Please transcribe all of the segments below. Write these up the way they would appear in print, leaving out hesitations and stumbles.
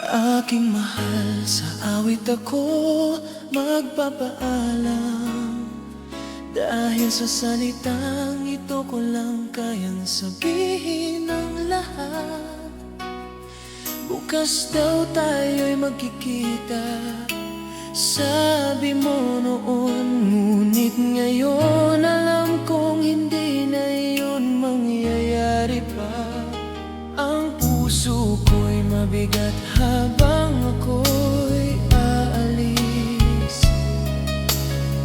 Aking mahal, sa awit ako magpapaalam. Dahil sa salitang ito ko lang kayang sabihin ang lahat. Bukas daw tayo'y magkikita, sabi mo noon. Ngunit ngayon alam kong hindi na yun mangyayari pa. Ang puso ko'y mabigat habang ako'y aalis,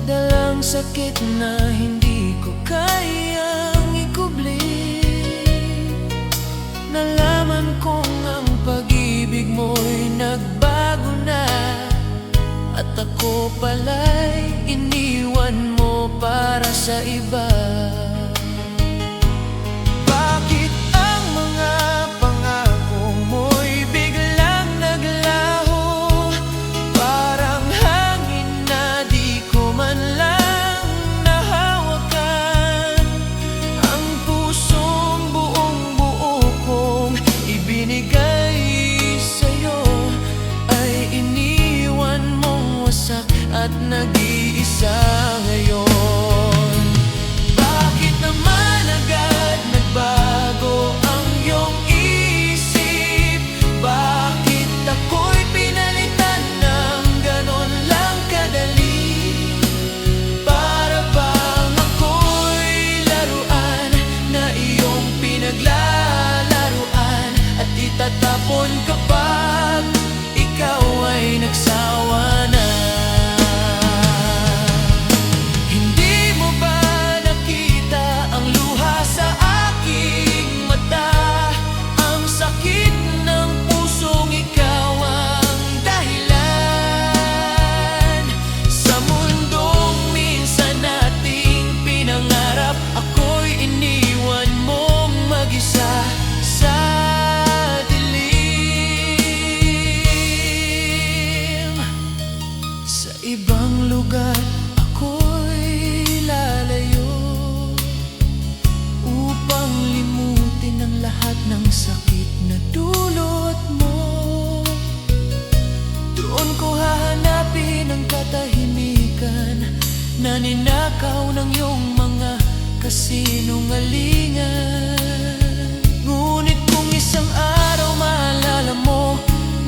dalang sakit na hindi ko kayang ikubli. Nalaman kong ang pag-ibig mo'y nagbago na, at ako pala'y iniwan mo para sa iba. Bakit ang mga pangako mo'y biglang naglaho? Parang hangin na di ko man lang nahawakan. Ang pusong buong buo kong ibinigay sa'yo ay iniwan mong wasak at nag-iisa ngayon. Bakit naman agad nagbago ang iyong isip? Bakit ako'y pinalitan ng ganon lang kadali? Para bang ako'y laruan na iyong pinaglalaruan, at itatapon kapag ikaw ay nagsawa na? Ibang lugar ako'y lalayo upang limutin ang lahat ng sakit na dulot mo. Doon ko hahanapin ang katahimikan na ninakaw ng iyong mga kasinungalingan. Ngunit kung isang araw maalala mo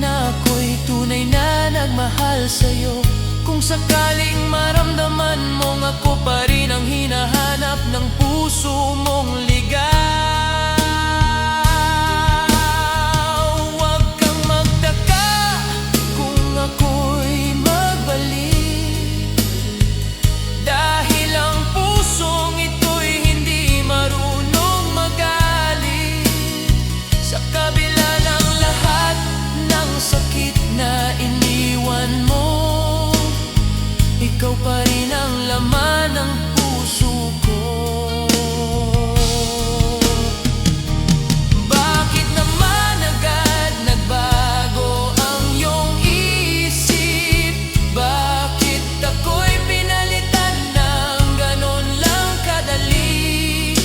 na ako'y tunay na nagmahal sa'yo, kung sakaling maramdaman mong ako pa rin ang hinahanap ng puso mong ligaw, huwag kang magtaka kung ako'y magbalik. Dahil ang pusong ito'y hindi marunong magalit. Sa kabila ng lahat ng sakit na iniwan mo, ikaw pa rin ang laman ng puso ko. Bakit naman agad nagbago ang iyong isip? Bakit ako'y pinalitan ng ganon lang kadali?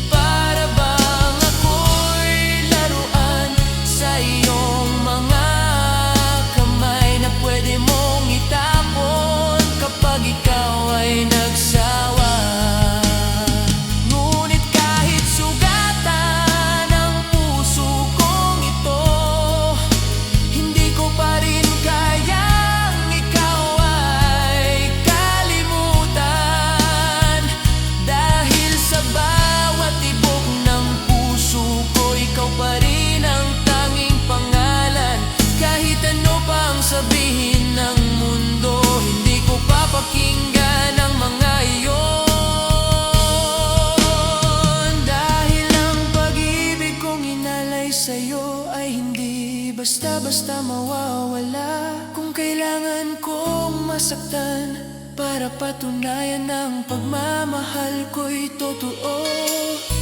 Para bang ako'y laruan sa iyong mga kamay na pwede mong itapon kapag ikaw ay nagsawa? Ngunit kahit sugatan ang puso kong ito, hindi ko pa rin kayang ikaw ay kalimutan. Dahil sa bawat tibok ng puso ko, ikaw pa rin ang tanging pangalan. Kahit ano pang sabihin ng mundo, hindi ko papakinggan ang mga iyon. Dahil ang pag-ibig kong inalay sa'yo ay hindi basta-basta mawawala. Kung kailangan kong masaktan para patunayan ang pagmamahal ko'y totoo,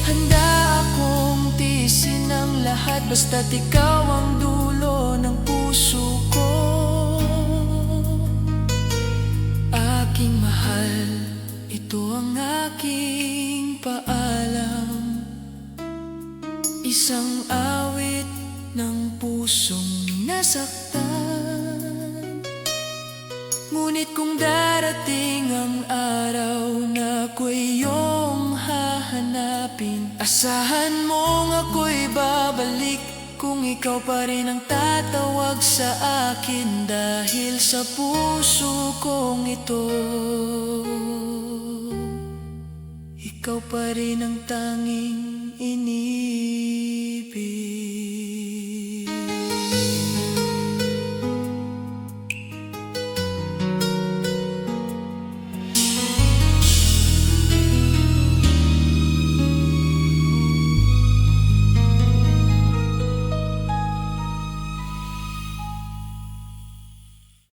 handa akong tiisin ang lahat basta't ikaw ang dulo ng puso ko. Aking mahal, ito ang aking paalam. Isang awit ng puso. pusong nasaktan. Ngunit kung darating ang araw na ako'y iyong hahanapin, asahan mong ako'y babalik kung ikaw pa rin ang tatawag sa akin. Dahil sa puso kong ito, ikaw pa rin ang tanging iniibig.